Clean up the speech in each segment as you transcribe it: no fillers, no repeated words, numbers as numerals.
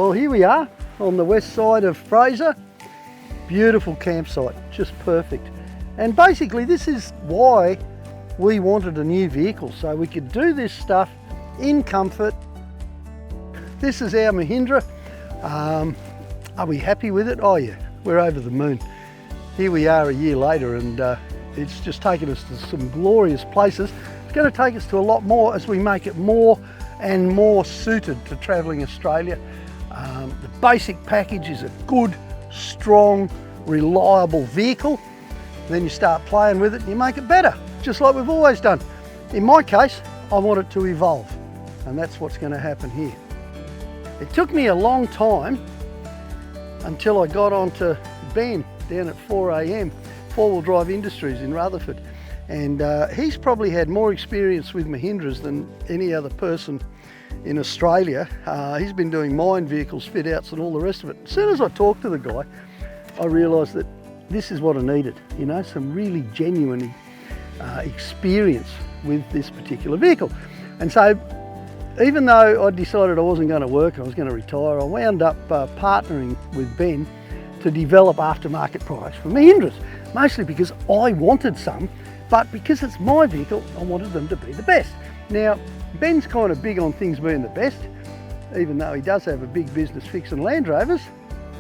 Well, here we are on the west side of Fraser. Beautiful campsite, just perfect. And basically this is why we wanted a new vehicle, so we could do this stuff in comfort. This is our Mahindra. Are we happy with it? Oh yeah, we're over the moon. Here we are a year later, and it's just taken us to some glorious places. It's going to take us to a lot more as we make it more and more suited to travelling Australia. The basic package is a good, strong, reliable vehicle. Then you start playing with it and you make it better, just like we've always done. In my case, I want it to evolve, and that's what's going to happen here. It took me a long time until I got onto Ben down at 4 AM, 4-wheel drive industries in Rutherford. And he's probably had more experience with Mahindras than any other person in Australia. He's been doing mine vehicles, fit outs and all the rest of it. As soon as I talked to the guy, I realised that this is what I needed, you know, some really genuine experience with this particular vehicle. And so even though I decided I wasn't going to work, I was going to retire, I wound up partnering with Ben to develop aftermarket products for Mahindras, mostly because I wanted some, but because it's my vehicle, I wanted them to be the best. Now, Ben's kind of big on things being the best, even though he does have a big business fixing Land Rovers.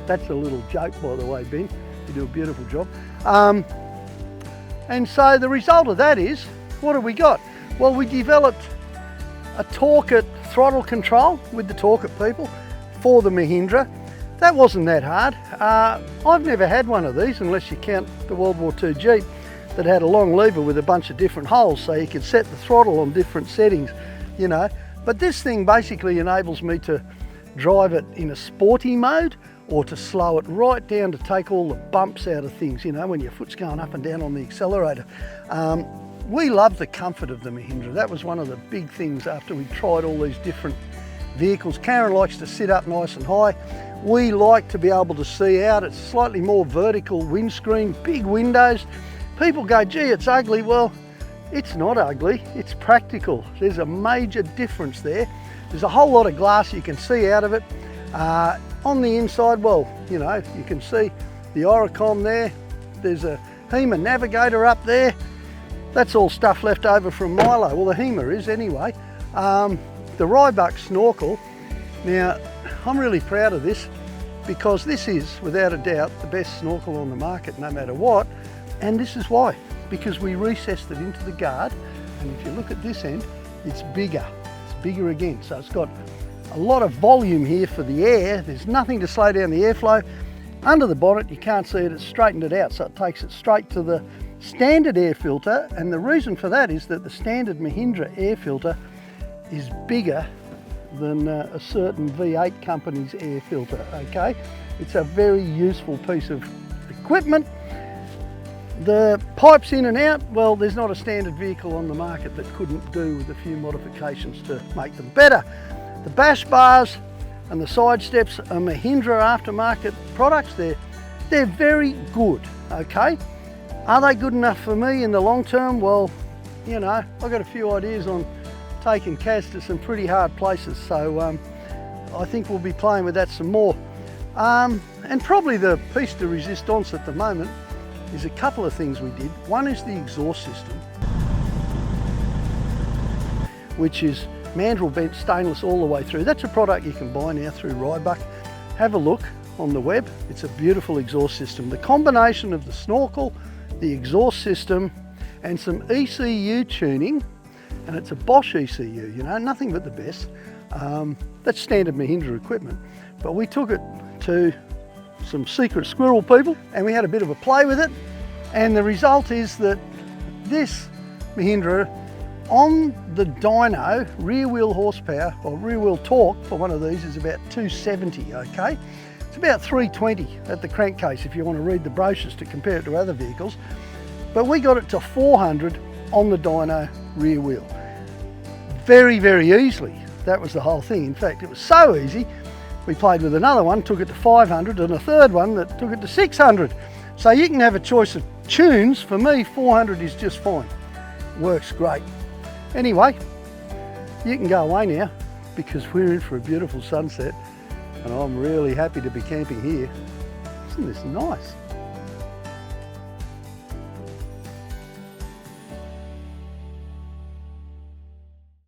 That's a little joke, by the way, Ben. You do a beautiful job. And so the result of that is, what have we got? Well, we developed a Torqit throttle control with the Torqit people for the Mahindra. That wasn't that hard. I've never had one of these, unless you count the World War II Jeep that had a long lever with a bunch of different holes, so you could set the throttle on different settings, you know. But this thing basically enables me to drive it in a sporty mode, or to slow it right down to take all the bumps out of things, you know, when your foot's going up and down on the accelerator. We love the comfort of the Mahindra. That was one of the big things after we tried all these different vehicles. Karen likes to sit up nice and high. We like to be able to see out. It's slightly more vertical windscreen, big windows. People go, gee, it's ugly. Well, it's not ugly, it's practical. There's a major difference there. There's a whole lot of glass you can see out of it. On the inside, well, you know, you can see the Oricom there. There's a HEMA navigator up there. That's all stuff left over from Milo. Well, the HEMA is anyway. The Ryebuck snorkel. Now, I'm really proud of this because this is, without a doubt, the best snorkel on the market, no matter what. And this is why, because we recessed it into the guard. And if you look at this end, it's bigger. It's bigger again. So it's got a lot of volume here for the air. There's nothing to slow down the airflow. Under the bonnet, you can't see it, it's straightened it out, so it takes it straight to the standard air filter. And the reason for that is that the standard Mahindra air filter is bigger than a certain V8 company's air filter, okay? It's a very useful piece of equipment. The pipes in and out, well, there's not a standard vehicle on the market that couldn't do with a few modifications to make them better. The bash bars and the side steps are Mahindra aftermarket products. They're very good, okay? Are they good enough for me in the long term? Well, you know, I've got a few ideas on taking Kaz to some pretty hard places, so I think we'll be playing with that some more. And probably the piece de resistance at the moment is a couple of things we did. One is the exhaust system, which is mandrel bent stainless all the way through. That's a product you can buy now through Ryebuck. Have a look on the web. It's a beautiful exhaust system. The combination of the snorkel, the exhaust system, and some ECU tuning, and it's a Bosch ECU, you know, nothing but the best. That's standard Mahindra equipment. But we took it to some secret squirrel people and we had a bit of a play with it. And the result is that this Mahindra, on the dyno, rear wheel horsepower or rear wheel torque for one of these is about 270, okay? It's about 320 at the crankcase if you want to read the brochures to compare it to other vehicles. But we got it to 400 on the dyno rear wheel. Very, very easily. That was the whole thing. In fact, it was so easy, we played with another one, took it to 500, and a third one that took it to 600. So you can have a choice of tunes. For me, 400 is just fine. Works great. Anyway, you can go away now because we're in for a beautiful sunset and I'm really happy to be camping here. Isn't this nice?